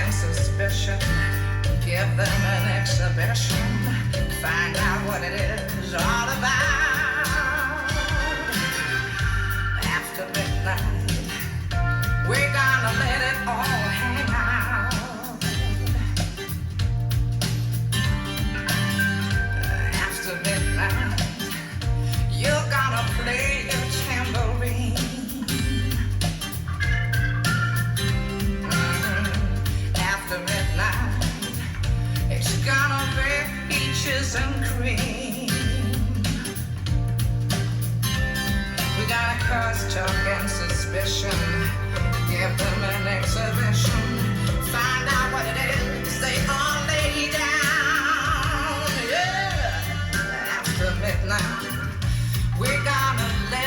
and suspicion. Give them an exhibition. Find out what it is all about. After midnight, we're gonna let it all hang out. After midnight, you're gonna play your tambourine. After midnight, it's gonna be peaches and cream. We gotta cause talk and suspicion. Give them an exhibition. Find out what it is they all lay down. Yeah. After midnight, we're gonna let